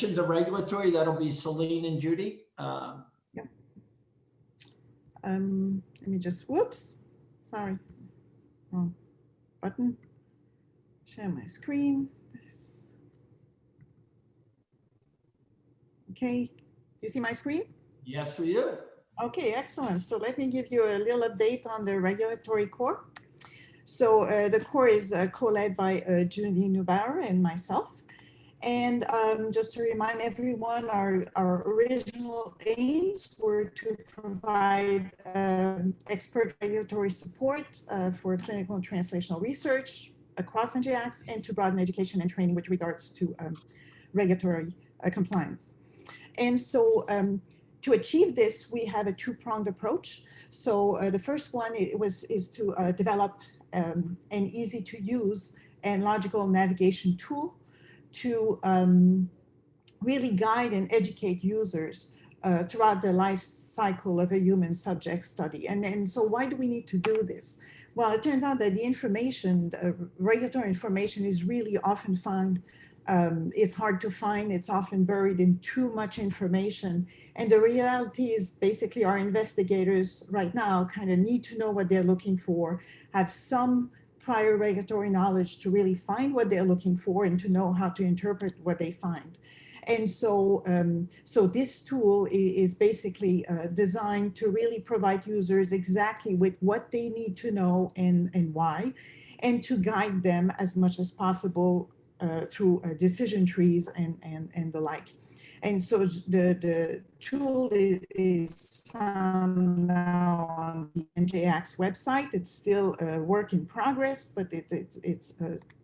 to regulatory, that'll be Celine and Judy. Yeah. Let me just, whoops, sorry, wrong button. Share my screen. Okay, you see my screen? Yes, we do. Okay, excellent. So let me give you a little update on the regulatory core. So the core is co-led by Judy Neubauer and myself. And just to remind everyone, our original aims were to provide expert regulatory support for clinical and translational research across NGIACS and to broaden education and training with regards to regulatory compliance. And so to achieve this, we have a two-pronged approach. So the first one is to develop an easy-to-use and logical navigation tool to really guide and educate users throughout the life cycle of a human subject study. And so why do we need to do this? Well, it turns out that the information, regulatory information is really often found, it's hard to find, it's often buried in too much information. And the reality is basically our investigators right now kind of need to know what they're looking for, have some prior regulatory knowledge to really find what they're looking for and to know how to interpret what they find. And so, so this tool is basically designed to really provide users exactly with what they need to know and why, and to guide them as much as possible through decision trees and the like. And so the tool is found now on the NGIACS website. It's still a work in progress, but it's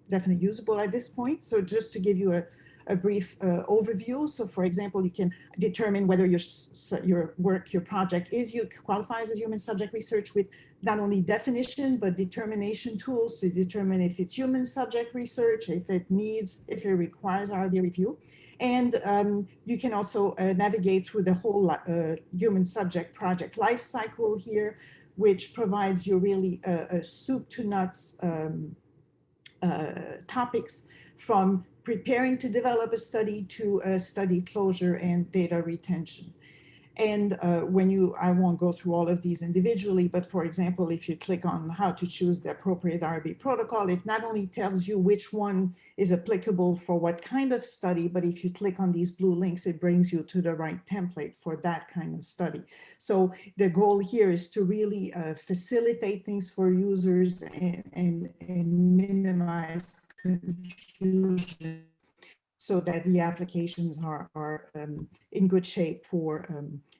definitely usable at this point. So just to give you a brief overview. So for example, you can determine whether your work, your project qualifies as human subject research with not only definition, but determination tools to determine if it's human subject research, if it requires IRB review. And you can also navigate through the whole human subject project life cycle here, which provides you really a soup to nuts topics from preparing to develop a study to study closure and data retention. And I won't go through all of these individually, but for example, if you click on how to choose the appropriate IRB protocol, it not only tells you which one is applicable for what kind of study, but if you click on these blue links, it brings you to the right template for that kind of study. So the goal here is to really facilitate things for users and minimize confusion, so that the applications are in good shape for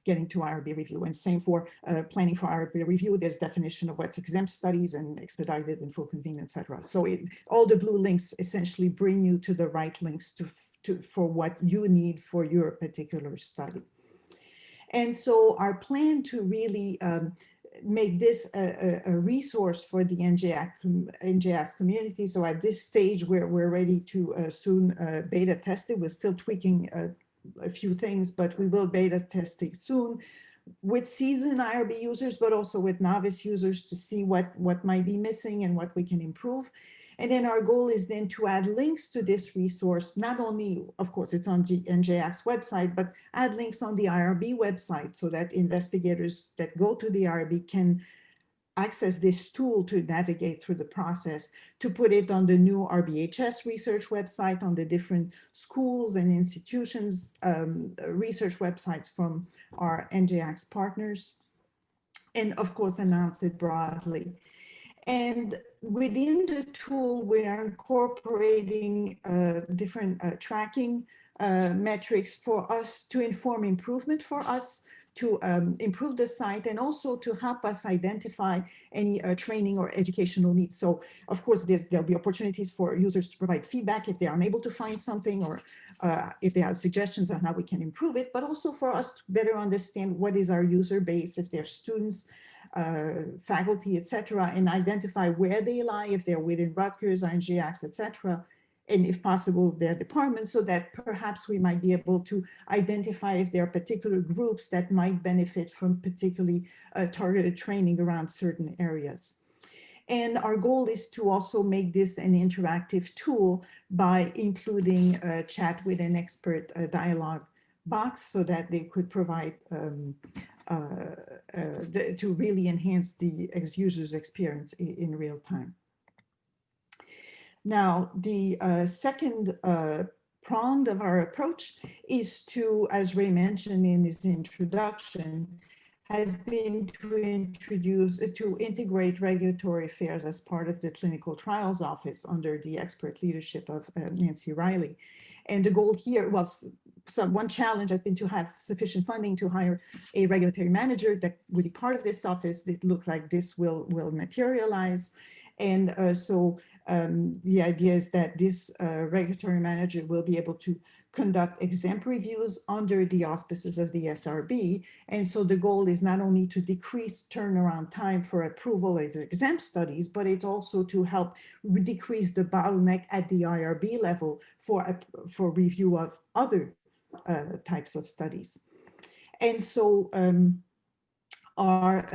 getting to IRB review. And same for planning for IRB review. There's definition of what's exempt studies and expedited and full convene, etc. So all the blue links essentially bring you to the right links for what you need for your particular study. And so our plan to really make this a resource for the NGIACS community. So at this stage, we're ready to soon beta test it. We're still tweaking a few things, but we will beta test it soon with seasoned IRB users, but also with novice users to see what might be missing and what we can improve. And then our goal is then to add links to this resource, not only, of course, it's on the NGIACS website, but add links on the IRB website so that investigators that go to the IRB can access this tool to navigate through the process, to put it on the new RBHS research website, on the different schools and institutions, research websites from our NGIACS partners, and of course, announce it broadly. And within the tool, we are incorporating different tracking metrics for us to inform improvement for us, to improve the site, and also to help us identify any training or educational needs. So of course, there'll be opportunities for users to provide feedback if they are unable to find something, or if they have suggestions on how we can improve it, but also for us to better understand what is our user base, if they're students, faculty, etc., and identify where they lie, if they're within Rutgers, NGIACS, etc., and if possible, their department, so that perhaps we might be able to identify if there are particular groups that might benefit from particularly targeted training around certain areas. And our goal is to also make this an interactive tool by including a chat with an expert dialogue box so that they could provide to really enhance the user's experience in real time. Now, the second prong of our approach is to, as Ray mentioned in his introduction, has been to integrate regulatory affairs as part of the clinical trials office under the expert leadership of Nancy Riley. And the goal here was, so one challenge has been to have sufficient funding to hire a regulatory manager that would be part of this office. It looked like this will materialize. And the idea is that this regulatory manager will be able to conduct exempt reviews under the auspices of the SRB. And so the goal is not only to decrease turnaround time for approval of exempt studies, but it's also to help decrease the bottleneck at the IRB level for review of other types of studies. And so our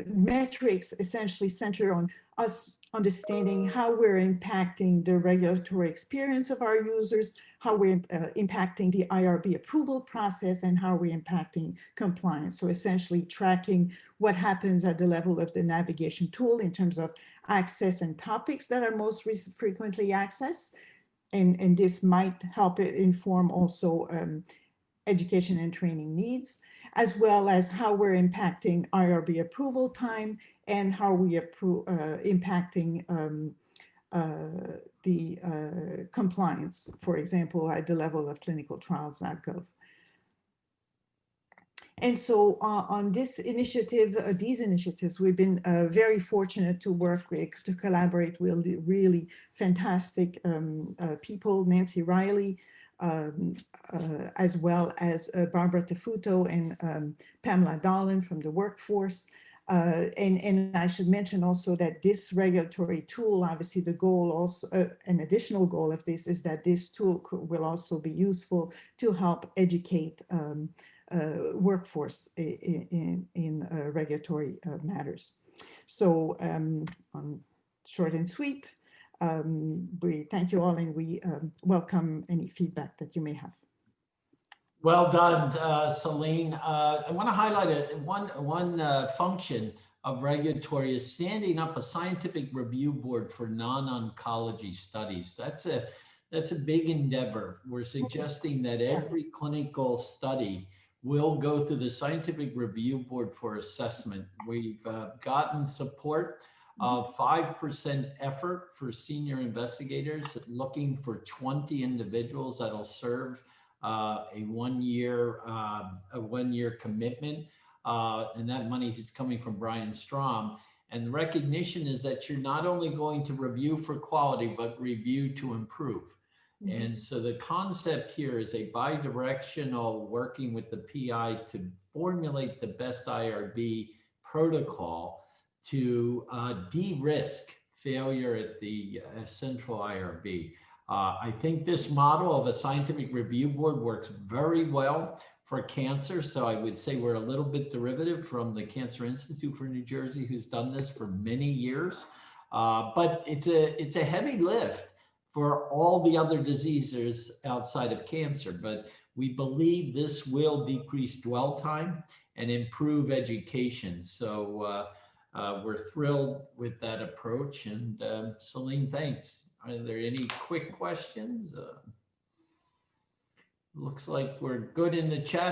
metrics essentially center on us understanding how we're impacting the regulatory experience of our users, how we're impacting the IRB approval process, and how we're impacting compliance. So essentially tracking what happens at the level of the navigation tool in terms of access and topics that are most frequently accessed. And this might help it inform also education and training needs, as well as how we're impacting IRB approval time and how we impacting the compliance, for example, at the level of clinicaltrials.gov. And so on this initiative, these initiatives, we've been very fortunate to work with, to collaborate with really fantastic people, Nancy Riley, as well as Barbara Tafuto and Pamela Dolan from the workforce. And I should mention also that this regulatory tool, obviously the goal also, an additional goal of this is that this tool will also be useful to help educate workforce in regulatory matters. So short and sweet, we thank you all and we welcome any feedback that you may have. Well done, Celine. I want to highlight one function of regulatory is standing up a scientific review board for non-oncology studies. That's a big endeavor. We're suggesting that every clinical study will go through the scientific review board for assessment. We've gotten support of 5% effort for senior investigators looking for 20 individuals that'll serve a one-year commitment, and that money is coming from Brian Strom. And the recognition is that you're not only going to review for quality, but review to improve. Mm-hmm. And so the concept here is a bi-directional working with the PI to formulate the best IRB protocol to de-risk failure at the central IRB. I think this model of a scientific review board works very well for cancer. So I would say we're a little bit derivative from the Cancer Institute for New Jersey, who's done this for many years. But it's a heavy lift for all the other diseases outside of cancer. But we believe this will decrease dwell time and improve education. So we're thrilled with that approach. And Celine, thanks. Are there any quick questions? Looks like we're good in the chat.